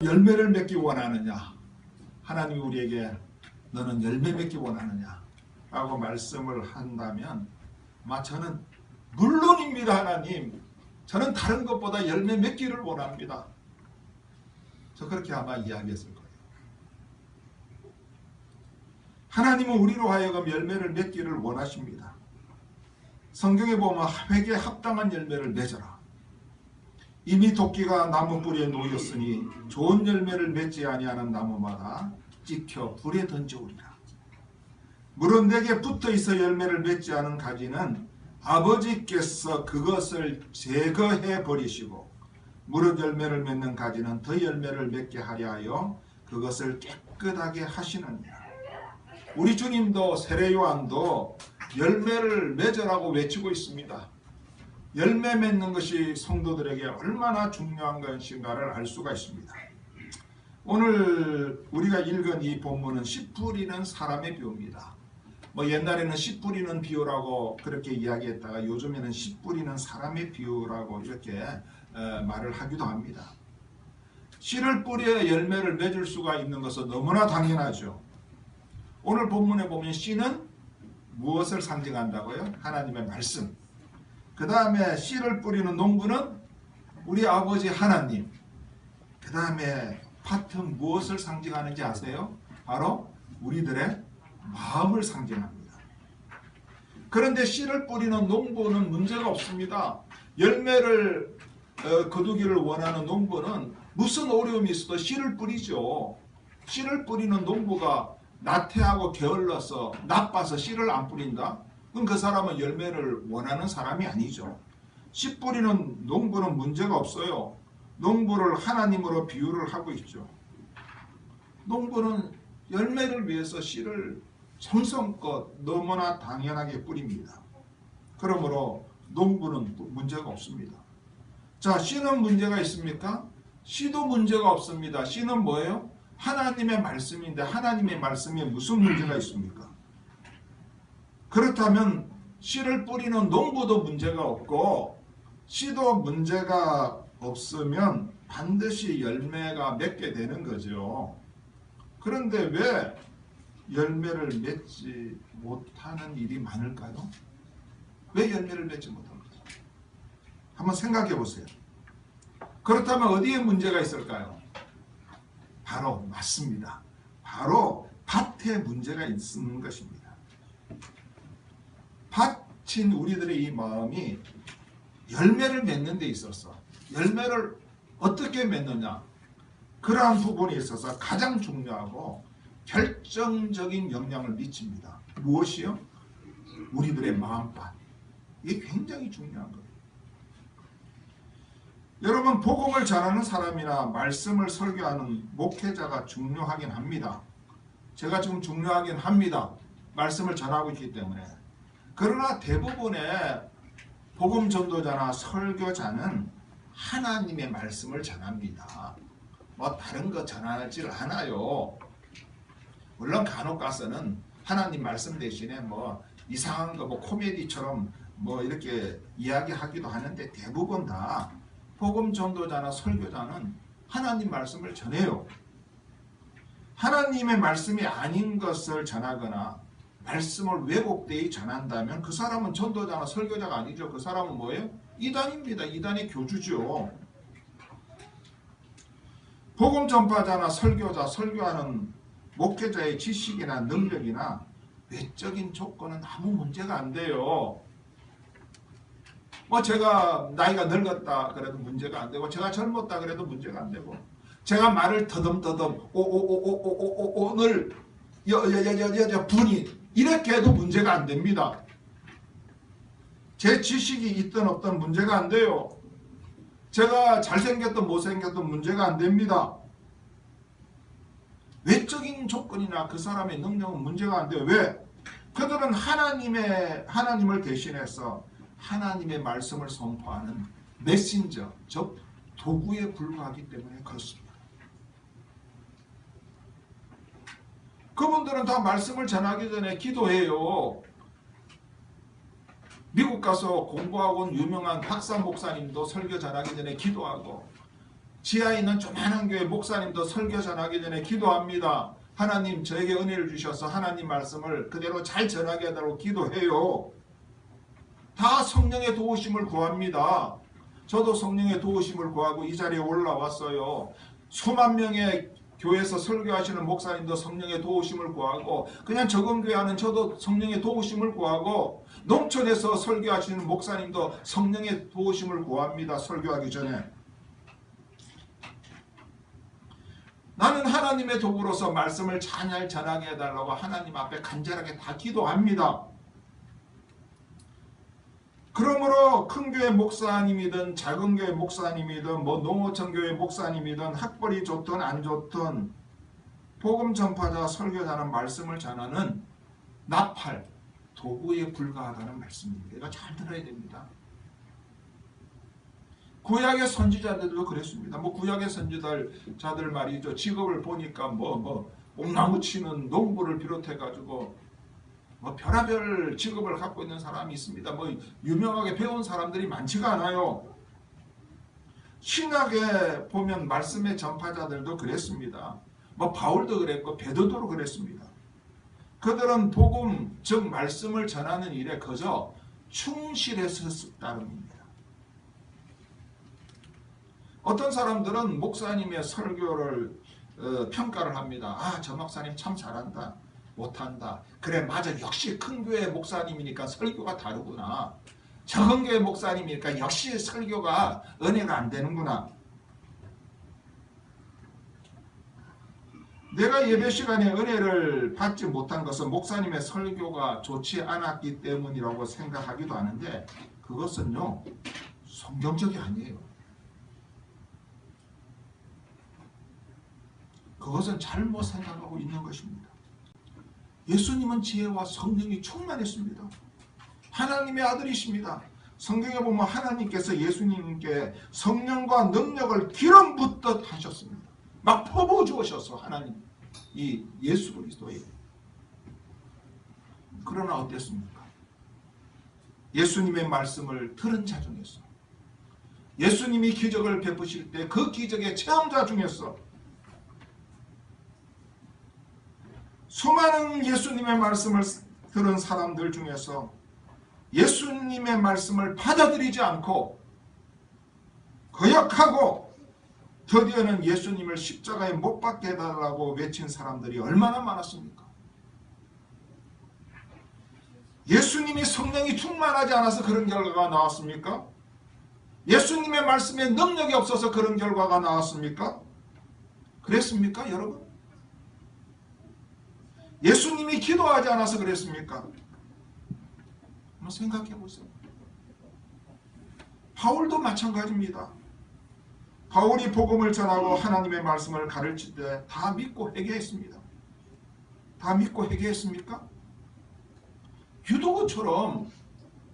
열매를 맺기 원하느냐? 하나님이 우리에게 너는 열매 맺기 원하느냐? 라고 말씀을 한다면 아마 저는 물론입니다. 하나님, 저는 다른 것보다 열매 맺기를 원합니다. 저 그렇게 아마 이야기했을 거예요. 하나님은 우리로 하여금 열매를 맺기를 원하십니다. 성경에 보면 회개에 합당한 열매를 맺어라. 이미 도끼가 나무 뿌리에 놓였으니 좋은 열매를 맺지 아니하는 나무마다 찍혀 불에 던져오리라. 물은 내게 붙어있어 열매를 맺지 않은 가지는 아버지께서 그것을 제거해 버리시고 무릇 열매를 맺는 가지는 더 열매를 맺게 하려 하여 그것을 깨끗하게 하시느니라. 우리 주님도 세례요한도 열매를 맺으라고 외치고 있습니다. 열매 맺는 것이 성도들에게 얼마나 중요한 것인가를 알 수가 있습니다. 오늘 우리가 읽은 이 본문은 씨 뿌리는 사람의 비유입니다. 옛날에는 씨 뿌리는 비유라고 그렇게 이야기했다가 요즘에는 씨 뿌리는 사람의 비유라고 이렇게 말을 하기도 합니다. 씨를 뿌려 열매를 맺을 수가 있는 것은 너무나 당연하죠. 오늘 본문에 보면 씨는 무엇을 상징한다고요? 하나님의 말씀. 그 다음에 씨를 뿌리는 농부는 우리 아버지 하나님. 그 다음에 밭은 무엇을 상징하는지 아세요? 바로 우리들의 마음을 상징합니다. 그런데 씨를 뿌리는 농부는 문제가 없습니다. 열매를 거두기를 원하는 농부는 무슨 어려움이 있어도 씨를 뿌리죠. 씨를 뿌리는 농부가 나태하고 게을러서 나빠서 씨를 안 뿌린다? 그럼 그 사람은 열매를 원하는 사람이 아니죠. 씨 뿌리는 농부는 문제가 없어요. 농부를 하나님으로 비유를 하고 있죠. 농부는 열매를 위해서 씨를 정성껏 너무나 당연하게 뿌립니다. 그러므로 농부는 문제가 없습니다. 자, 씨는 문제가 있습니까? 씨도 문제가 없습니다. 씨는 뭐예요? 하나님의 말씀인데 하나님의 말씀에 무슨 문제가 있습니까? 그렇다면 씨를 뿌리는 농부도 문제가 없고 씨도 문제가 없으면 반드시 열매가 맺게 되는 거죠. 그런데 왜 열매를 맺지 못하는 일이 많을까요? 왜 열매를 맺지 못하는 거죠? 한번 생각해 보세요. 그렇다면 어디에 문제가 있을까요? 바로 맞습니다. 바로 밭에 문제가 있는 것입니다. 밭인 우리들의 이 마음이 열매를 맺는 데 있어서 열매를 어떻게 맺느냐, 그러한 부분에 있어서 가장 중요하고 결정적인 영향을 미칩니다. 무엇이요? 우리들의 마음밭. 이게 굉장히 중요한 거예요. 여러분, 복음을 전하는 사람이나 말씀을 설교하는 목회자가 중요하긴 합니다. 제가 지금 중요하긴 합니다. 말씀을 전하고 있기 때문에. 그러나 대부분의 복음 전도자나 설교자는 하나님의 말씀을 전합니다. 다른 거 전하지를 않아요. 물론 간혹 가서는 하나님 말씀 대신에 이상한 거 코미디처럼 이렇게 이야기하기도 하는데 대부분 다 복음 전도자나 설교자는 하나님 말씀을 전해요. 하나님의 말씀이 아닌 것을 전하거나 말씀을 왜곡되이 전한다면 그 사람은 전도자나 설교자가 아니죠. 그 사람은 뭐예요? 이단입니다. 이단의 교주죠. 복음 전파자나 설교자, 설교하는 목회자의 지식이나 능력이나 외적인 조건은 아무 문제가 안 돼요. 제가 나이가 늙었다 그래도 문제가 안 되고, 제가 젊었다 그래도 문제가 안 되고, 제가 말을 더듬더듬 오늘 분이 이렇게 해도 문제가 안 됩니다. 제 지식이 있든 없든 문제가 안 돼요. 제가 잘생겼든 못생겼든 문제가 안 됩니다. 외적인 조건이나 그 사람의 능력은 문제가 안 돼요. 왜? 그들은 하나님을 대신해서 하나님의 말씀을 선포하는 메신저, 즉 도구에 불과하기 때문에 그렇습니다. 그분들은 다 말씀을 전하기 전에 기도해요. 미국 가서 공부하고 온 유명한 박사 목사님도 설교 전하기 전에 기도하고, 지하에 있는 조그마한 교회 목사님도 설교 전하기 전에 기도합니다. 하나님 저에게 은혜를 주셔서 하나님 말씀을 그대로 잘 전하게 해달라고 기도해요. 다 성령의 도우심을 구합니다. 저도 성령의 도우심을 구하고 이 자리에 올라왔어요. 수만 명의 교회에서 설교하시는 목사님도 성령의 도우심을 구하고, 그냥 적은 교회 하는 저도 성령의 도우심을 구하고, 농촌에서 설교하시는 목사님도 성령의 도우심을 구합니다. 설교하기 전에. 나는 하나님의 도구로서 말씀을 잘 전하게 해달라고 하나님 앞에 간절하게 다 기도합니다. 그러므로 큰 교회 목사님이든 작은 교회 목사님이든 농어촌 교회 목사님이든 학벌이 좋든 안 좋든 복음 전파자 설교자는 말씀을 전하는 나팔, 도구에 불과하다는 말씀입니다. 이거 잘 들어야 됩니다. 구약의 선지자들도 그랬습니다. 구약의 선지자들 말이죠. 직업을 보니까 옥나무 치는 농부를 비롯해가지고 별의별 직업을 갖고 있는 사람이 있습니다. 유명하게 배운 사람들이 많지가 않아요. 신학에 보면 말씀의 전파자들도 그랬습니다. 바울도 그랬고 베드로도 그랬습니다. 그들은 복음, 즉 말씀을 전하는 일에 그저 충실했을 따름입니다. 어떤 사람들은 목사님의 설교를 평가를 합니다. 저 목사님 참 잘한다. 못한다. 그래 맞아. 역시 큰 교회 목사님이니까 설교가 다르구나. 적은 교회 목사님이니까 역시 설교가 은혜가 안 되는구나. 내가 예배 시간에 은혜를 받지 못한 것은 목사님의 설교가 좋지 않았기 때문이라고 생각하기도 하는데 그것은요 성경적이 아니에요. 그것은 잘못 생각하고 있는 것입니다. 예수님은 지혜와 성령이 충만했습니다. 하나님의 아들이십니다. 성경에 보면 하나님께서 예수님께 성령과 능력을 기름 붓듯 하셨습니다. 막 퍼부어 주셔서 하나님 이 예수 그리스도에. 그러나 어땠습니까? 예수님의 말씀을 들은 자 중에서, 예수님이 기적을 베푸실 때 그 기적의 체험자 중에서 수많은 예수님의 말씀을 들은 사람들 중에서 예수님의 말씀을 받아들이지 않고 거역하고 드디어는 예수님을 십자가에 못 박게 해달라고 외친 사람들이 얼마나 많았습니까? 예수님이 성령이 충만하지 않아서 그런 결과가 나왔습니까? 예수님의 말씀에 능력이 없어서 그런 결과가 나왔습니까? 그랬습니까, 여러분? 예수님이 기도하지 않아서 그랬습니까? 한번 생각해 보세요. 바울도 마찬가지입니다. 바울이 복음을 전하고 하나님의 말씀을 가르칠 때 다 믿고 회개했습니다. 다 믿고 회개했습니까? 유도구처럼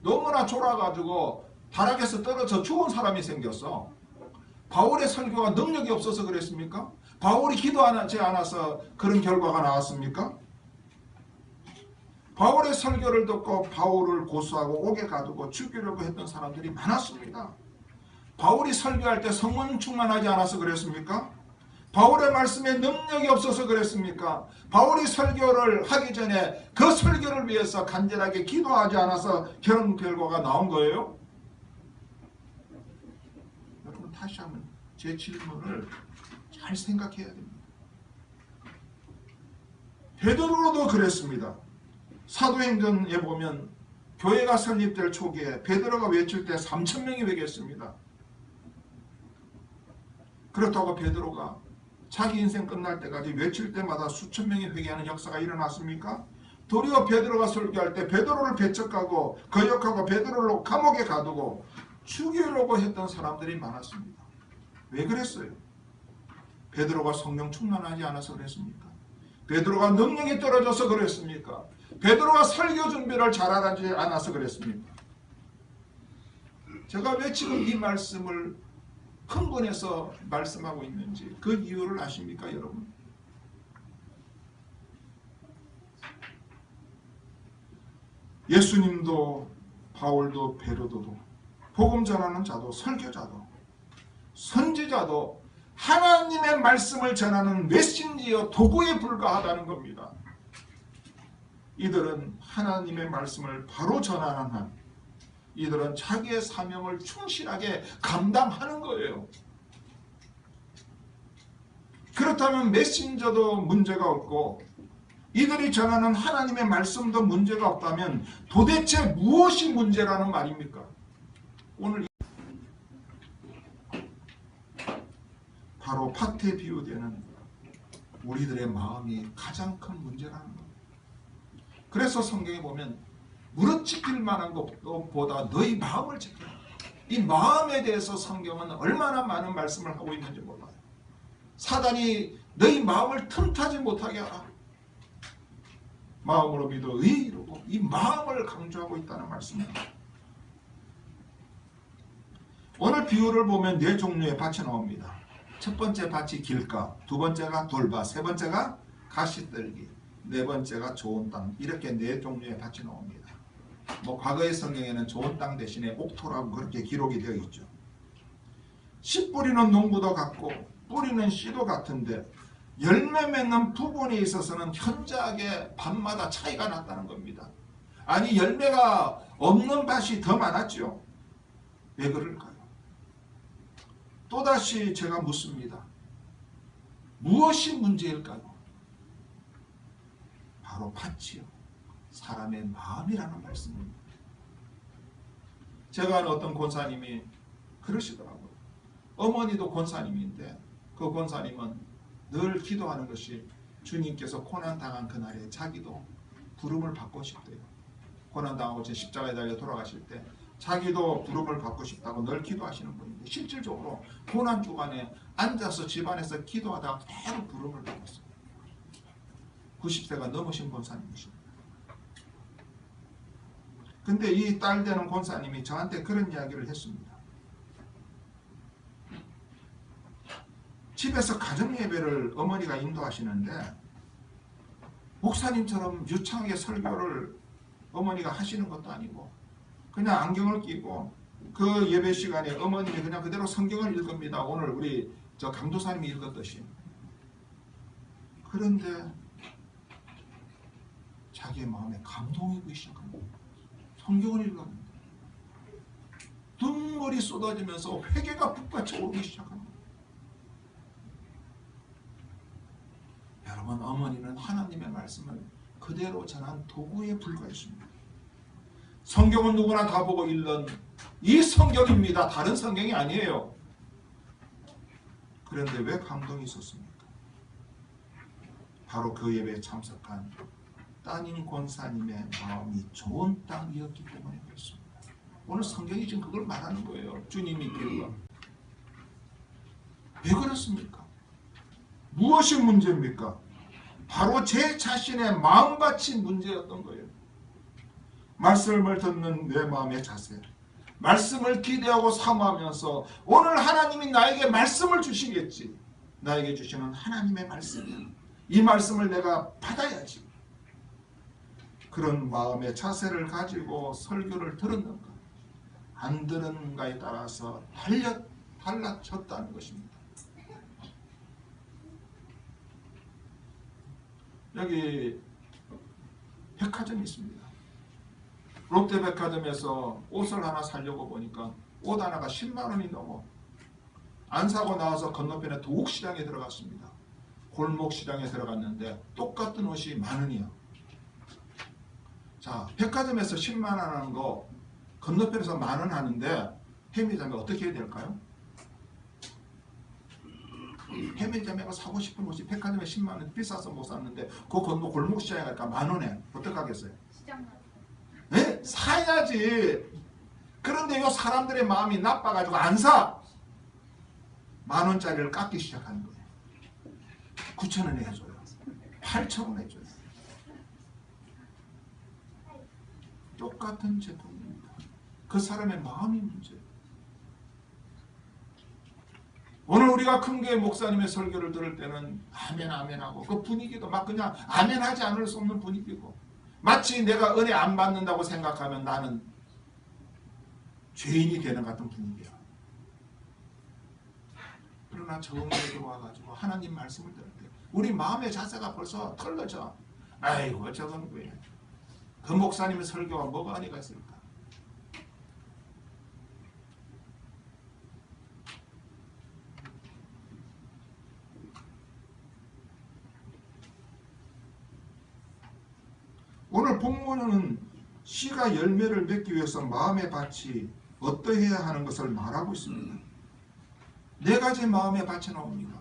너무나 졸아가지고 다락에서 떨어져 죽은 사람이 생겼어. 바울의 설교가 능력이 없어서 그랬습니까? 바울이 기도하지 않아서 그런 결과가 나왔습니까? 바울의 설교를 듣고 바울을 고소하고 옥에 가두고 죽이려고 했던 사람들이 많았습니다. 바울이 설교할 때 성령 충만하지 않아서 그랬습니까? 바울의 말씀에 능력이 없어서 그랬습니까? 바울이 설교를 하기 전에 그 설교를 위해서 간절하게 기도하지 않아서 그런 결과가 나온 거예요? 여러분 다시 한번 제 질문을 잘 생각해야 됩니다. 베드로도 그랬습니다. 사도행전에 보면 교회가 설립될 초기에 베드로가 외칠 때 3,000명이 회개했습니다. 그렇다고 베드로가 자기 인생 끝날 때까지 외칠 때마다 수천 명이 회개하는 역사가 일어났습니까? 도리어 베드로가 설교할 때 베드로를 배척하고 거역하고 베드로를 감옥에 가두고 죽이려고 했던 사람들이 많았습니다. 왜 그랬어요? 베드로가 성령 충만하지 않아서 그랬습니까? 베드로가 능력이 떨어져서 그랬습니까? 베드로가 설교 준비를 잘하지 않아서 그랬습니까? 제가 왜 지금 이 말씀을 흥분해서 말씀하고 있는지 그 이유를 아십니까, 여러분? 예수님도 바울도 베드로도 복음 전하는 자도 설교자도 선지자도 하나님의 말씀을 전하는 메신지어 도구에 불과하다는 겁니다. 이들은 하나님의 말씀을 바로 전하는 한 이들은 자기의 사명을 충실하게 감당하는 거예요. 그렇다면 메신저도 문제가 없고 이들이 전하는 하나님의 말씀도 문제가 없다면 도대체 무엇이 문제라는 말입니까? 오늘 바로 밭에 비유되는 우리들의 마음이 가장 큰 문제라는 겁니다. 그래서 성경에 보면 무릇 지킬 만한 것보다 너희 마음을 지켜라. 이 마음에 대해서 성경은 얼마나 많은 말씀을 하고 있는지 몰라요. 사단이 너희 마음을 틈타지 못하게 하라. 마음으로 믿어 의에 이르고 이 마음을 강조하고 있다는 말씀입니다. 오늘 비유를 보면 네 종류의 밭이 나옵니다. 첫 번째 밭이 길가, 두 번째가 돌밭, 세 번째가 가시떨기, 네 번째가 좋은 땅, 이렇게 네 종류의 밭이 나옵니다. 과거의 성경에는 좋은 땅 대신에 옥토라고 그렇게 기록이 되어 있죠. 씨 뿌리는 농부도 같고 뿌리는 씨도 같은데 열매 맺는 부분에 있어서는 현저하게 밭마다 차이가 났다는 겁니다. 아니 열매가 없는 밭이 더 많았죠. 왜 그럴까요? 또다시 제가 묻습니다. 무엇이 문제일까요? 바로 밭이요. 사람의 마음이라는 말씀입니다. 제가 아는 어떤 권사님이 그러시더라고요. 어머니도 권사님인데 그 권사님은 늘 기도하는 것이 주님께서 고난당한 그날에 자기도 부름을 받고 싶대요. 고난당하고 제 십자가에 달려 돌아가실 때 자기도 부름을 받고 싶다고 늘 기도하시는 분인데 실질적으로 고난 주간에 앉아서 집안에서 기도하다가 계속 부름을 받았어요. 90세가 넘으신 권사님이십니다. 근데 이 딸 되는 권사님이 저한테 그런 이야기를 했습니다. 집에서 가정예배를 어머니가 인도하시는데 목사님처럼 유창하게 설교를 어머니가 하시는 것도 아니고 그냥 안경을 끼고 그 예배 시간에 어머님이 그냥 그대로 성경을 읽습니다. 오늘 우리 저 강도사님이 읽었듯이. 그런데 자기의 마음에 감동이 오기 시작합니다. 성경을 읽었는데 눈물이 쏟아지면서 회개가 북받쳐 오르기 시작합니다. 여러분, 어머니는 하나님의 말씀을 그대로 전한 도구에 불과했습니다. 성경은 누구나 다 보고 읽는 이 성경입니다. 다른 성경이 아니에요. 그런데 왜 감동이 있었습니까? 바로 그 예배에 참석한 따님 권사님의 마음이 좋은 땅이었기 때문에 그렇습니다. 오늘 성경이 지금 그걸 말하는 거예요. 주님이 길러. 왜 그렇습니까? 무엇이 문제입니까? 바로 제 자신의 마음밭이 문제였던 거예요. 말씀을 듣는 내 마음의 자세, 말씀을 기대하고 사모하면서 오늘 하나님이 나에게 말씀을 주시겠지. 나에게 주시는 하나님의 말씀이야. 이 말씀을 내가 받아야지. 그런 마음의 자세를 가지고 설교를 들었는가 안 들었는가에 따라서 달라졌다는 것입니다. 여기 백화점이 있습니다. 롯데백화점에서 옷을 하나 사려고 보니까 옷 하나가 10만 원이 넘어. 안 사고 나와서 건너편에 도곡시장에 들어갔습니다. 골목시장에 들어갔는데 똑같은 옷이 10,000원이야. 자, 백화점에서 10만 원 하는 거 건너편에서 10,000원 하는데 편의점에 어떻게 해야 될까요? 편의점에 사고 싶은 옷이 백화점에 10만 원 비싸서 못 샀는데 그 건너 골목시장에 가니까 10,000원에 어떡하겠어요? 네? 사야지. 그런데 요 사람들의 마음이 나빠가지고 안 사. 10,000원짜리를 깎기 시작하는 거예요. 9,000원에 해줘요. 8,000원에 해줘요. 똑같은 제품입니다. 그 사람의 마음이 문제예요. 오늘 우리가 큰교회 목사님의 설교를 들을 때는 아멘 아멘 하고 그 분위기도 막 그냥 아멘 하지 않을 수 없는 분위기고 마치 내가 은혜 안 받는다고 생각하면 나는 죄인이 되는 같은 분위기야. 그러나 처음에 들어와가지고 하나님 말씀을 들었는데 우리 마음의 자세가 벌써 틀려져. 아이고 저건 왜? 그 목사님의 설교가 뭐가 아니가 있을까? 오늘 본문은 씨가 열매를 맺기 위해서 마음의 밭이 어떠해야 하는 것을 말하고 있습니다. 네 가지 마음의 밭이 나옵니다.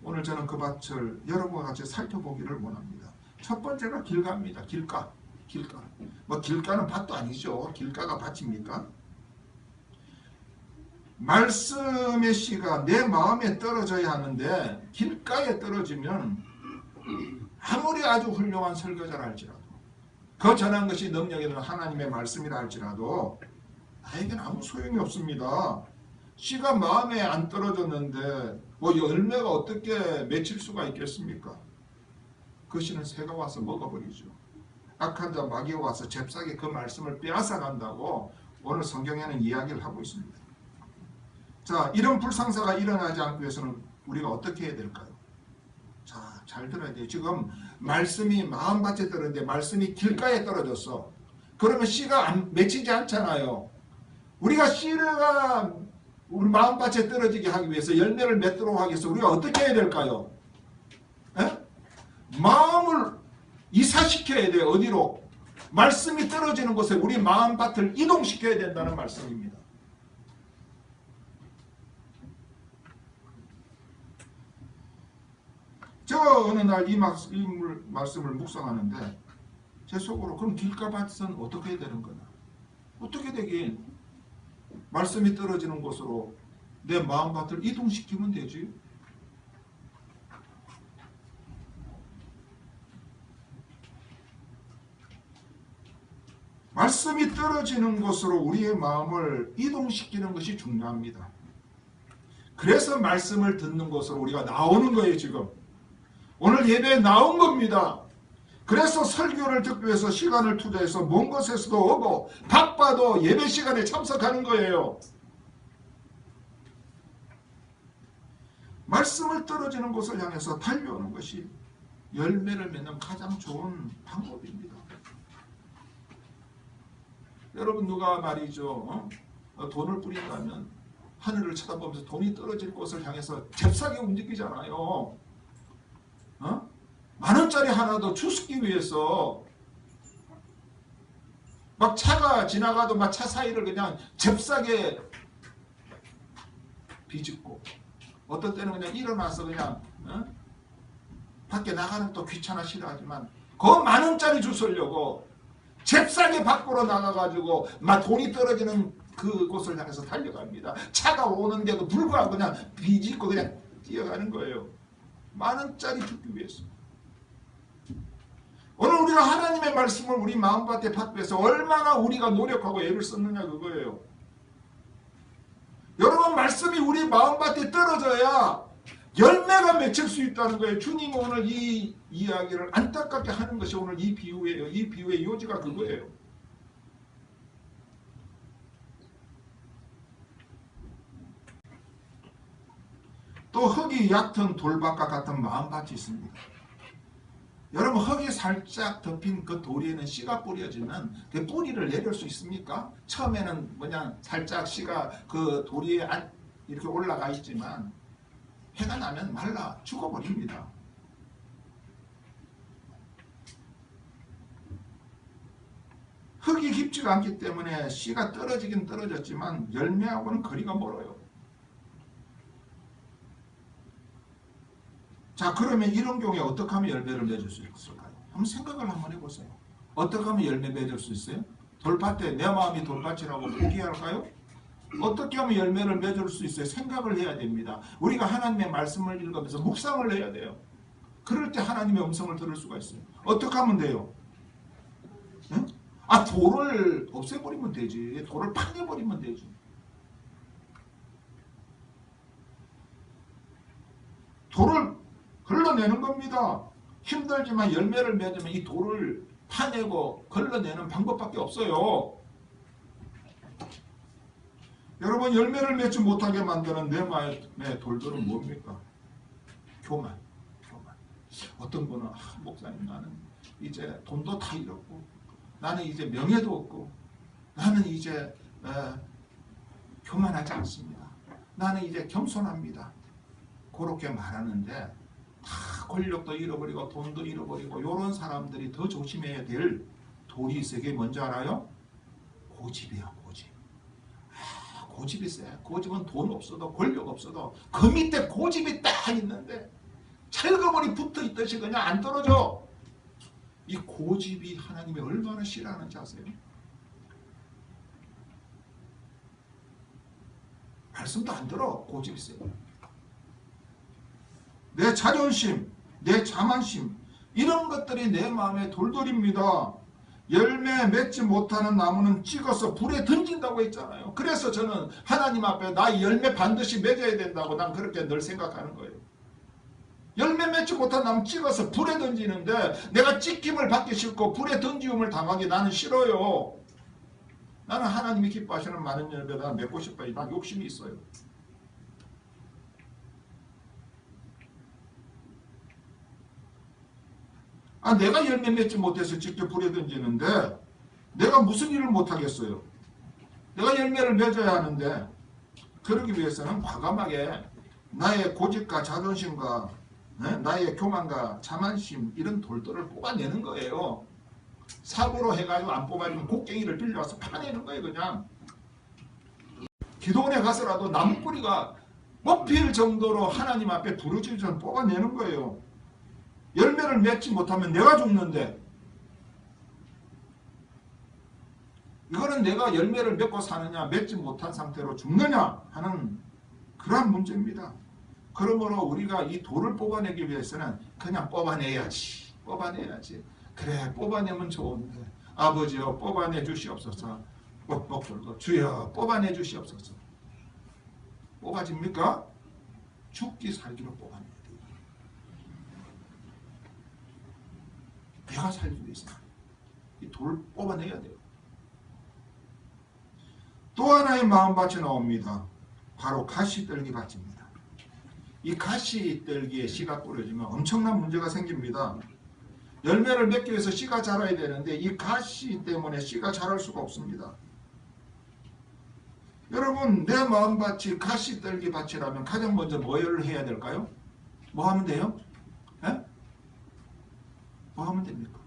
오늘 저는 그 밭을 여러분과 같이 살펴보기를 원합니다. 첫 번째가 길가입니다. 길가. 뭐 길가는 밭도 아니죠. 길가가 밭입니까? 말씀의 씨가 내 마음에 떨어져야 하는데 길가에 떨어지면 아무리 아주 훌륭한 설교자라 할지라도 그 전한 것이 능력 있는 하나님의 말씀이라 할지라도 나에게는 아무 소용이 없습니다. 씨가 마음에 안 떨어졌는데 뭐 열매가 어떻게 맺힐 수가 있겠습니까? 그 씨는 새가 와서 먹어버리죠. 악한 자 마귀가 와서 잽싸게 그 말씀을 빼앗아 간다고 오늘 성경에는 이야기를 하고 있습니다. 자, 이런 불상사가 일어나지 않기 위해서는 우리가 어떻게 해야 될까요? 자, 잘 들어야 돼요. 지금 말씀이 마음밭에 떨어졌는데 말씀이 길가에 떨어졌어. 그러면 씨가 맺히지 않잖아요. 우리가 씨가 우리 마음밭에 떨어지게 하기 위해서 열매를 맺도록 하기 위해서 우리가 어떻게 해야 될까요? 에? 마음을 이사시켜야 돼요. 어디로? 말씀이 떨어지는 곳에 우리 마음밭을 이동시켜야 된다는 말씀입니다. 저 어느 날 이 말씀을 묵상하는데 제 속으로 그럼 길가밭은 어떻게 해야 되는 거나? 어떻게 되긴 말씀이 떨어지는 곳으로 내 마음밭을 이동시키면 되지. 말씀이 떨어지는 곳으로 우리의 마음을 이동시키는 것이 중요합니다. 그래서 말씀을 듣는 곳으로 우리가 나오는 거예요. 지금 오늘 예배에 나온 겁니다. 그래서 설교를 듣기 위해서 시간을 투자해서 먼 곳에서도 오고 바빠도 예배 시간에 참석하는 거예요. 말씀을 떨어지는 곳을 향해서 달려오는 것이 열매를 맺는 가장 좋은 방법입니다. 여러분 누가 말이죠 돈을 뿌린다면 하늘을 쳐다보면서 돈이 떨어질 곳을 향해서 잽싸게 움직이잖아요. 만원짜리 하나도 주스기 위해서 막 차가 지나가도 막 차 사이를 그냥 잽싸게 비집고 어떤 때는 그냥 일어나서 그냥 밖에 나가는 또 귀찮아 싫어하지만 그 만원짜리 주스려고 잽싸게 밖으로 나가가지고 막 돈이 떨어지는 그곳을 향해서 달려갑니다. 차가 오는데도 불구하고 그냥 비집고 그냥 뛰어가는 거예요. 만원짜리 주기 위해서. 오늘 우리가 하나님의 말씀을 우리 마음밭에 받기 위해서 얼마나 우리가 노력하고 애를 썼느냐 그거예요. 여러분 말씀이 우리 마음밭에 떨어져야 열매가 맺힐 수 있다는 거예요. 주님이 오늘 이 이야기를 안타깝게 하는 것이 오늘 이 비유예요. 이 비유의 요지가 그거예요. 또 흙이 얕은 돌밭과 같은 마음밭이 있습니다. 여러분 흙이 살짝 덮인 그 돌에는 씨가 뿌려지면 그 뿌리를 내릴 수 있습니까? 처음에는 그냥 살짝 씨가 그 돌 위에 이렇게 올라가 있지만 해가 나면 말라 죽어버립니다. 흙이 깊지가 않기 때문에 씨가 떨어지긴 떨어졌지만 열매하고는 거리가 멀어요. 자, 그러면 이런 경우에 어떻게 하면 열매를 맺을 수 있을까요? 한번 생각을 한번 해보세요. 어떻게 하면 열매 맺을 수 있어요? 돌밭에 내 마음이 돌밭이라고 포기할까요? 어떻게 하면 열매를 맺을 수 있어요? 생각을 해야 됩니다. 우리가 하나님의 말씀을 읽으면서 묵상을 해야 돼요. 그럴 때 하나님의 음성을 들을 수가 있어요. 어떻게 하면 돼요? 응? 돌을 없애버리면 되지. 돌을 파내버리면 되지. 돌을 걸러내는 겁니다. 힘들지만 열매를 맺으면 이 돌을 파내고 걸러내는 방법밖에 없어요. 여러분 열매를 맺지 못하게 만드는 내 마음의 돌들은 뭡니까? 교만. 어떤 분은 목사님 나는 이제 돈도 다 잃었고 나는 이제 명예도 없고 나는 이제 교만하지 않습니다. 나는 이제 겸손합니다. 그렇게 말하는데 다 권력도 잃어버리고 돈도 잃어버리고 이런 사람들이 더 조심해야 될 돌이 있어요. 그게 뭔지 알아요? 고집이에요. 고집. 고집이 세. 고집은 돈 없어도 권력 없어도 그 밑에 고집이 딱 있는데 철거머리 붙어있듯이 그냥 안 떨어져. 이 고집이 하나님이 얼마나 싫어하는지 아세요? 말씀도 안 들어. 고집이 세요. 내 자존심, 내 자만심 이런 것들이 내 마음의 돌돌입니다. 열매 맺지 못하는 나무는 찍어서 불에 던진다고 했잖아요. 그래서 저는 하나님 앞에 나 열매 반드시 맺어야 된다고 난 그렇게 늘 생각하는 거예요. 열매 맺지 못한 나무 찍어서 불에 던지는데 내가 찍힘을 받기 싫고 불에 던지움을 당하기 나는 싫어요. 나는 하나님이 기뻐하시는 많은 열매를 맺고 싶어요. 난 욕심이 있어요. 내가 열매 맺지 못해서 직접 불에 던지는데 내가 무슨 일을 못하겠어요. 내가 열매를 맺어야 하는데 그러기 위해서는 과감하게 나의 고집과 자존심과 나의 교만과 자만심 이런 돌들을 뽑아내는 거예요. 사고로 해가지고 안 뽑아주면 곡괭이를 빌려와서 파내는 거예요. 그냥 기도원에 가서라도 나무뿌리가 뽑힐 정도로 하나님 앞에 부르짖을 전 뽑아내는 거예요. 열매를 맺지 못하면 내가 죽는데 이거는 내가 열매를 맺고 사느냐 맺지 못한 상태로 죽느냐 하는 그러한 문제입니다. 그러므로 우리가 이 돌을 뽑아내기 위해서는 그냥 뽑아내야지. 그래 뽑아내면 좋은데 아버지여 뽑아내 주시옵소서. 뻑뻑 졸고 주여 뽑아내 주시옵소서. 뽑아집니까? 죽기 살기로 뽑아내야 돼요. 내가 살기 위해서 이 돌을 뽑아내야 돼요. 또 하나의 마음밭이 나옵니다. 바로 가시떨기 밭입니다. 이 가시떨기에 씨가 뿌려지면 엄청난 문제가 생깁니다. 열매를 맺기 위해서 씨가 자라야 되는데 이 가시 때문에 씨가 자랄 수가 없습니다. 여러분 내 마음밭이 가시떨기 밭이라면 가장 먼저 뭘 해야 될까요? 뭐 하면 돼요? 뭐 하면 됩니까?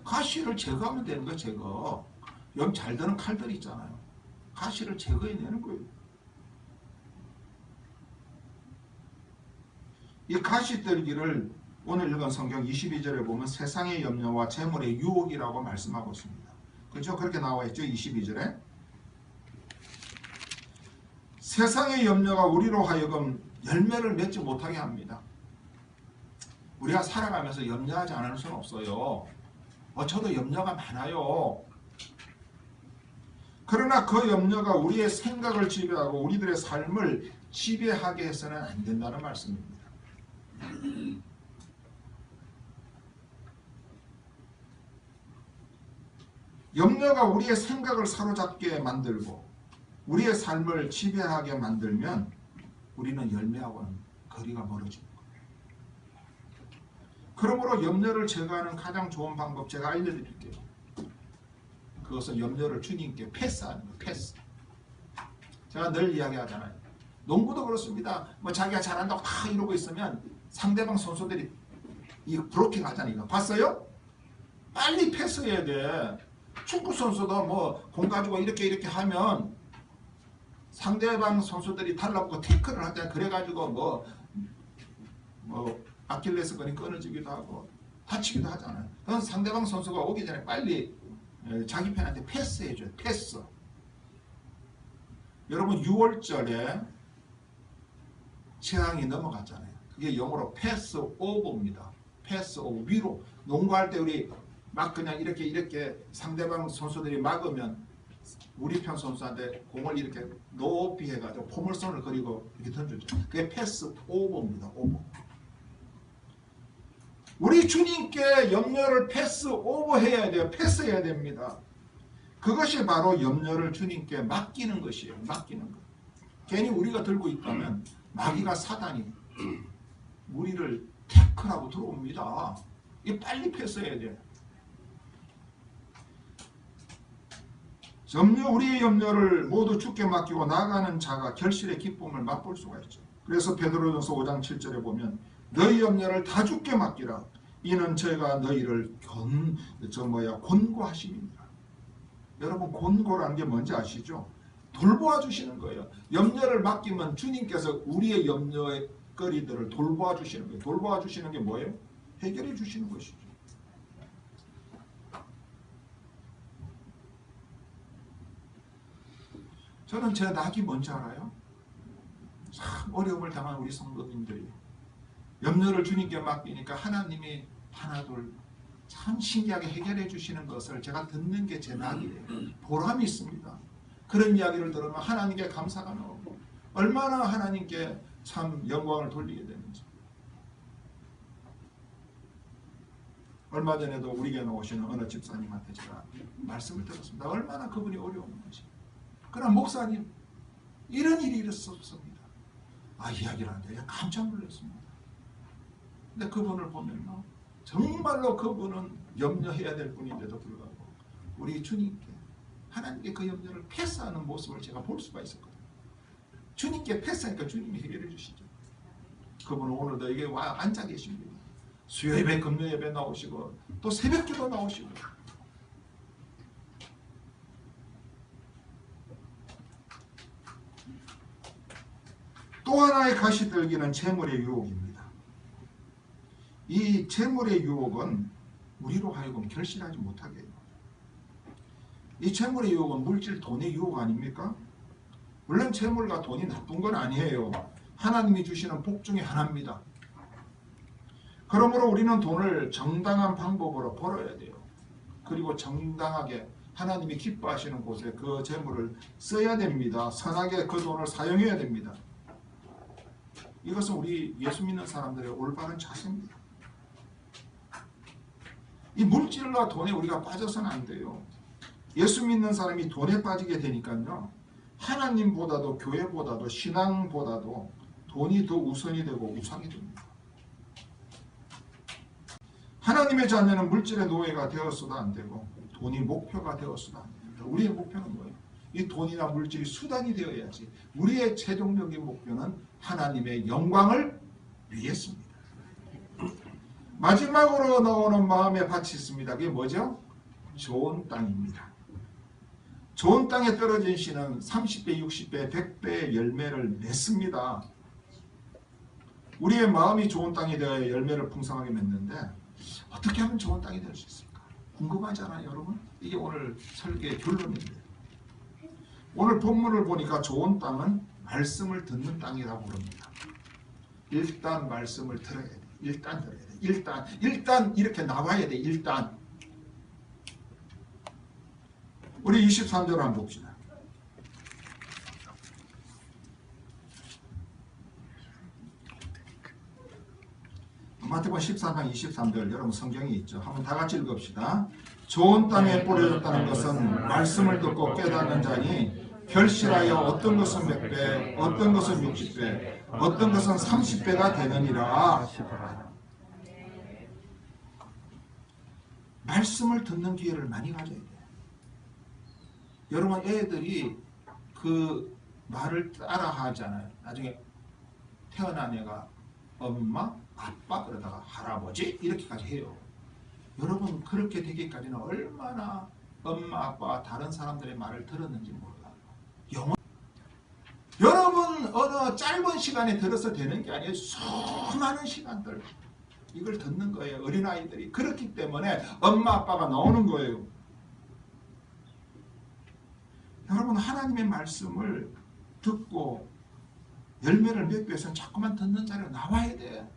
가시를 제거하면 되는 거예요. 제거. 여기 잘 드는 칼들이 있잖아요. 가시를 제거해내는 거예요. 이 가시떨기를 오늘 읽은 성경 22절에 보면 세상의 염려와 재물의 유혹이라고 말씀하고 있습니다. 그렇죠? 그렇게 나와 있죠. 22절에. 세상의 염려가 우리로 하여금 열매를 맺지 못하게 합니다. 우리가 살아가면서 염려하지 않을 수는 없어요. 저도 염려가 많아요. 그러나 그 염려가 우리의 생각을 지배하고 우리들의 삶을 지배하게 해서는 안 된다는 말씀입니다. 염려가 우리의 생각을 사로잡게 만들고 우리의 삶을 지배하게 만들면 우리는 열매하고는 거리가 멀어집니다. 그러므로 염려를 제거하는 가장 좋은 방법 제가 알려드릴게요. 그것은 염려를 주님께 패스하는 거예요. 패스. 제가 늘 이야기하잖아요. 농구도 그렇습니다. 자기가 잘한다고 다 이러고 있으면 상대방 선수들이 이 브로킹 하잖아요. 이거 봤어요? 빨리 패스해야 돼. 축구 선수도 공 가지고 이렇게 하면 상대방 선수들이 달라붙고 태클을 하잖아요. 그래가지고 아킬레스건이 끊어지기도 하고 다치기도 하잖아요. 그건 상대방 선수가 오기 전에 빨리 자기 편한테 패스해줘요. 패스. 여러분 6월절에 재앙이 넘어갔잖아요. 그게 영어로 패스 오버입니다. 패스 오버. 위로 농구할 때 우리 막 그냥 이렇게 상대방 선수들이 막으면 우리 편 선수한테 공을 이렇게 높이 해가지고 포물선을 그리고 이렇게 던져줘. 그게 패스 오버입니다. 오버. 우리 주님께 염려를 패스 오버해야 돼요. 패스해야 됩니다. 그것이 바로 염려를 주님께 맡기는 것이에요. 맡기는 것. 괜히 우리가 들고 있다면 마귀가 사단이 우리를 태클하고 들어옵니다. 이 빨리 패스해야 돼. 우리의 염려를 모두 주께 맡기고 나아가는 자가 결실의 기쁨을 맛볼 수가 있죠. 그래서 베드로전서 5장 7절에 보면 너희 염려를 다 주께 맡기라. 이는 저희가 너희를 권고하심입니다. 여러분 권고라는 게 뭔지 아시죠? 돌보아 주시는 거예요. 염려를 맡기면 주님께서 우리의 염려의 거리들을 돌보아 주시는 거예요. 돌보아 주시는 게 뭐예요? 해결해 주시는 것이죠. 저는 제 낙이 뭔지 알아요? 참 어려움을 당한 우리 성도님들이 염려를 주님께 맡기니까 하나님이 하나둘 참 신기하게 해결해 주시는 것을 제가 듣는 게 제 낙이에요. 보람이 있습니다. 그런 이야기를 들으면 하나님께 감사가 나오고 얼마나 하나님께 참 영광을 돌리게 되는지. 얼마 전에도 우리 교회 오시는 어느 집사님한테 제가 말씀을 들었습니다. 얼마나 그분이 어려운 건지. 그러나 목사님 이런 일이 있었습니다. 이야기를 하는데 깜짝 놀랐습니다. 근데 그분을 보면 정말로 그분은 염려해야 될 분인데도 불구하고 우리 주님께 하나님께 그 염려를 패스하는 모습을 제가 볼 수가 있었거든요. 주님께 패스하니까 주님이 해결해 주시죠. 그분은 오늘도 여기 와 앉아 계십니다. 수요 예배, 금요 예배 나오시고 또 새벽 기도 나오시고 또 하나의 가시떨기는 재물의 유혹입니다. 이 재물의 유혹은 우리로 하여금 결실하지 못하게 해요. 이 재물의 유혹은 물질, 돈의 유혹 아닙니까? 물론 재물과 돈이 나쁜 건 아니에요. 하나님이 주시는 복 중에 하나입니다. 그러므로 우리는 돈을 정당한 방법으로 벌어야 돼요. 그리고 정당하게 하나님이 기뻐하시는 곳에 그 재물을 써야 됩니다. 선하게 그 돈을 사용해야 됩니다. 이것은 우리 예수 믿는 사람들의 올바른 자세입니다. 이 물질과 돈에 우리가 빠져서는 안 돼요. 예수 믿는 사람이 돈에 빠지게 되니까요. 하나님보다도 교회보다도 신앙보다도 돈이 더 우선이 되고 우상이 됩니다. 하나님의 자녀는 물질의 노예가 되었어도 안 되고 돈이 목표가 되었어도 안 됩니다. 우리의 목표는 뭐예요? 이 돈이나 물질이 수단이 되어야지. 우리의 최종적인 목표는 하나님의 영광을 위했습니다. 마지막으로 나오는 마음의 밭이 있습니다. 그게 뭐죠? 좋은 땅입니다. 좋은 땅에 떨어진 씨는 30배, 60배, 100배의 열매를 맺습니다. 우리의 마음이 좋은 땅이 되어 열매를 풍성하게 맺는데 어떻게 하면 좋은 땅이 될 수 있을까? 궁금하잖아요, 여러분? 이게 오늘 설계의 결론인데 오늘 본문을 보니까 좋은 땅은 말씀을 듣는 땅이라고 부릅니다. 일단 말씀을 들어야 돼. 일단 들어야 돼. 일단 이렇게 나와야 돼. 일단. 우리 23절 한번 봅시다. 마태복음 14장 23절 여러분 성경이 있죠. 한번 다 같이 읽읍시다. 좋은 땅에 뿌려졌다는 것은 말씀을 듣고 깨닫는 자니 결실하여 어떤 것은 100배, 어떤 것은 60배, 어떤 것은 30배가 되느니라. 말씀을 듣는 기회를 많이 가져야 돼요. 여러분 애들이 그 말을 따라 하잖아요. 나중에 태어난 애가 엄마, 아빠 그러다가 할아버지 이렇게까지 해요. 여러분 그렇게 되기까지는 얼마나 엄마, 아빠와 다른 사람들의 말을 들었는지 몰라요. 여러분 어느 짧은 시간에 들어서 되는 게 아니에요. 수많은 시간들 이걸 듣는 거예요. 어린아이들이. 그렇기 때문에 엄마, 아빠가 나오는 거예요. 여러분 하나님의 말씀을 듣고 열매를 맺기 위해서는 자꾸만 듣는 자리로 나와야 돼.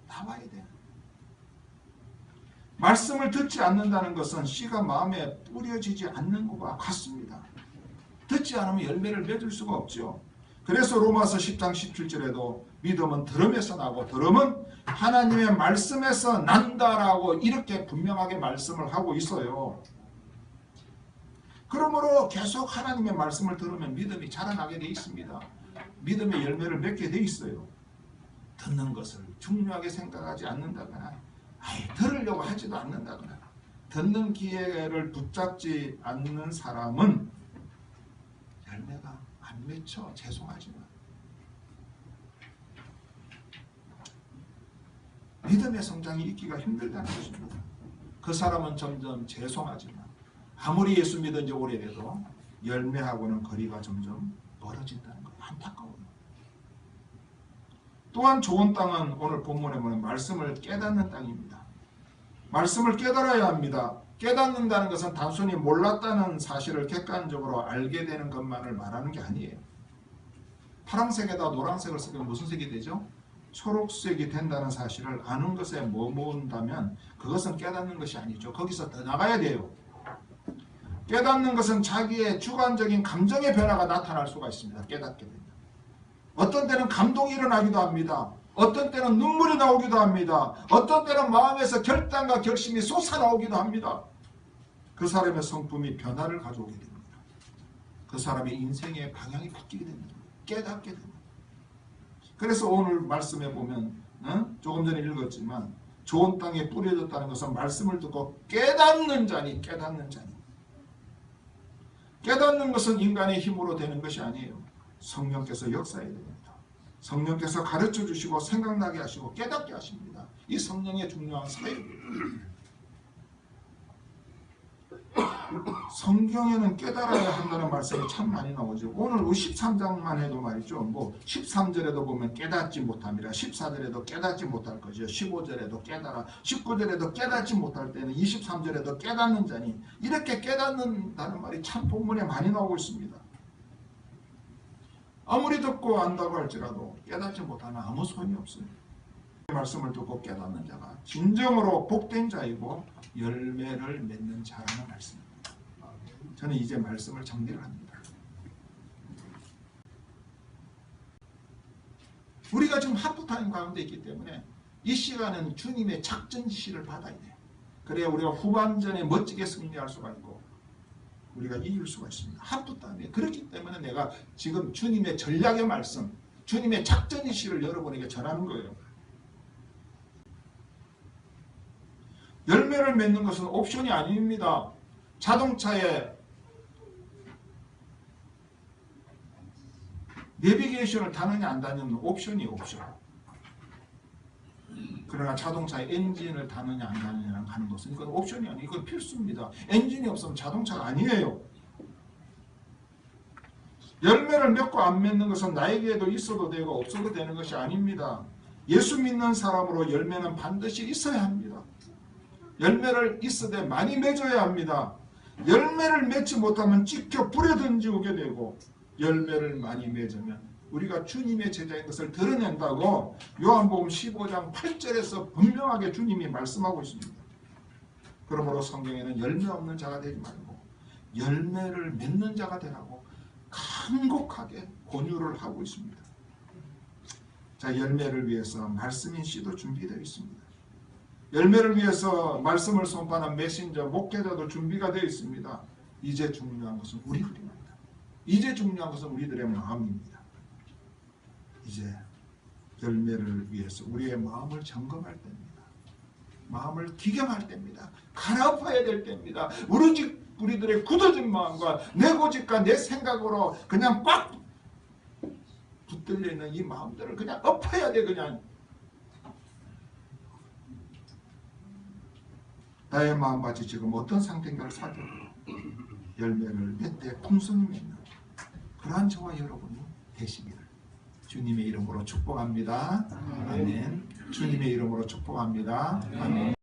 나와야 돼. 말씀을 듣지 않는다는 것은 씨가 마음에 뿌려지지 않는 것과 같습니다. 듣지 않으면 열매를 맺을 수가 없죠. 그래서 로마서 10장 17절에도 믿음은 들음에서 나고 들음은 하나님의 말씀에서 난다라고 이렇게 분명하게 말씀을 하고 있어요. 그러므로 계속 하나님의 말씀을 들으면 믿음이 자라나게 돼 있습니다. 믿음의 열매를 맺게 돼 있어요. 듣는 것을 중요하게 생각하지 않는다거나 들으려고 하지도 않는다거나 듣는 기회를 붙잡지 않는 사람은 열매가 안 맺혀. 죄송하지만 믿음의 성장이 있기가 힘들다는 것입니다. 그 사람은 점점 죄송하지만 아무리 예수 믿은 지 오래돼도 열매하고는 거리가 점점 멀어진다는 거예요. 안타까워요. 또한 좋은 땅은 오늘 본문에 보면 말씀을 깨닫는 땅입니다. 말씀을 깨달아야 합니다. 깨닫는다는 것은 단순히 몰랐다는 사실을 객관적으로 알게 되는 것만을 말하는 게 아니에요. 파란색에다 노란색을 쓰면 무슨 색이 되죠? 초록색이 된다는 사실을 아는 것에 머문다면 그것은 깨닫는 것이 아니죠. 거기서 더 나가야 돼요. 깨닫는 것은 자기의 주관적인 감정의 변화가 나타날 수가 있습니다. 깨닫게 되면. 어떤 때는 감동이 일어나기도 합니다. 어떤 때는 눈물이 나오기도 합니다. 어떤 때는 마음에서 결단과 결심이 솟아나오기도 합니다. 그 사람의 성품이 변화를 가져오게 됩니다. 그 사람의 인생의 방향이 바뀌게 됩니다. 깨닫게 됩니다. 그래서 오늘 말씀에 보면 조금 전에 읽었지만 좋은 땅에 뿌려졌다는 것은 말씀을 듣고 깨닫는 자니 깨닫는 자니. 깨닫는 것은 인간의 힘으로 되는 것이 아니에요. 성령께서 역사해야 됩니다. 성령께서 가르쳐 주시고 생각나게 하시고 깨닫게 하십니다. 이 성령의 중요한 사역입니다. 성경에는 깨달아야 한다는 말씀이 참 많이 나오죠. 오늘 13장만 해도 말이죠. 13절에도 보면 깨닫지 못합니다. 14절에도 깨닫지 못할 거죠. 15절에도 깨달아, 19절에도 깨닫지 못할 때는 23절에도 깨닫는 자니, 이렇게 깨닫는다는 말이 참 본문에 많이 나오고 있습니다. 아무리 듣고 안다고 할지라도 깨닫지 못하면 아무 소용이 없어요. 말씀을 듣고 깨닫는 자가 진정으로 복된 자이고 열매를 맺는 자라는 말씀입니다. 저는 이제 말씀을 정리를 합니다. 우리가 지금 하프타임 가운데 있기 때문에 이 시간은 주님의 작전 지시를 받아야 돼요. 그래야 우리가 후반전에 멋지게 승리할 수가 있고 우리가 이길 수가 있습니다. 하프타임에. 그렇기 때문에 내가 지금 주님의 전략의 말씀, 주님의 작전 지시를 여러분에게 전하는 거예요. 열매를 맺는 것은 옵션이 아닙니다. 자동차에 내비게이션을 다느냐 안 다느냐는 옵션이 옵션. 그러나 자동차의 엔진을 다느냐 안 다느냐는 하는 것은 이건 옵션이 아니에요. 이건 필수입니다. 엔진이 없으면 자동차가 아니에요. 열매를 맺고 안 맺는 것은 나에게도 있어도 되고 없어도 되는 것이 아닙니다. 예수 믿는 사람으로 열매는 반드시 있어야 합니다. 열매를 있어도 많이 맺어야 합니다. 열매를 맺지 못하면 찍혀 불에 던지게 되고, 열매를 많이 맺으면 우리가 주님의 제자인 것을 드러낸다고 요한복음 15장 8절에서 분명하게 주님이 말씀하고 있습니다. 그러므로 성경에는 열매 없는 자가 되지 말고 열매를 맺는 자가 되라고 간곡하게 권유를 하고 있습니다. 자, 열매를 위해서 말씀인 씨도 준비되어 있습니다. 열매를 위해서 말씀을 선포하는 메신저, 목회자도 준비가 되어 있습니다. 이제 중요한 것은 우리들입니다. 이제 중요한 것은 우리들의 마음입니다. 이제 열매를 위해서 우리의 마음을 점검할 때입니다. 마음을 기경할 때입니다. 갈아엎어야 될 때입니다. 우리들의 굳어진 마음과 내 고집과 내 생각으로 그냥 꽉 붙들려 있는 이 마음들을 그냥 엎어야 돼. 그냥 나의 마음밭이 지금 어떤 상태인가를 살펴보고 열매를 몇 대 풍성히 맺는 그러한 저와 여러분이 되시기를 주님의 이름으로 축복합니다. 아멘. 주님의 이름으로 축복합니다. 아멘.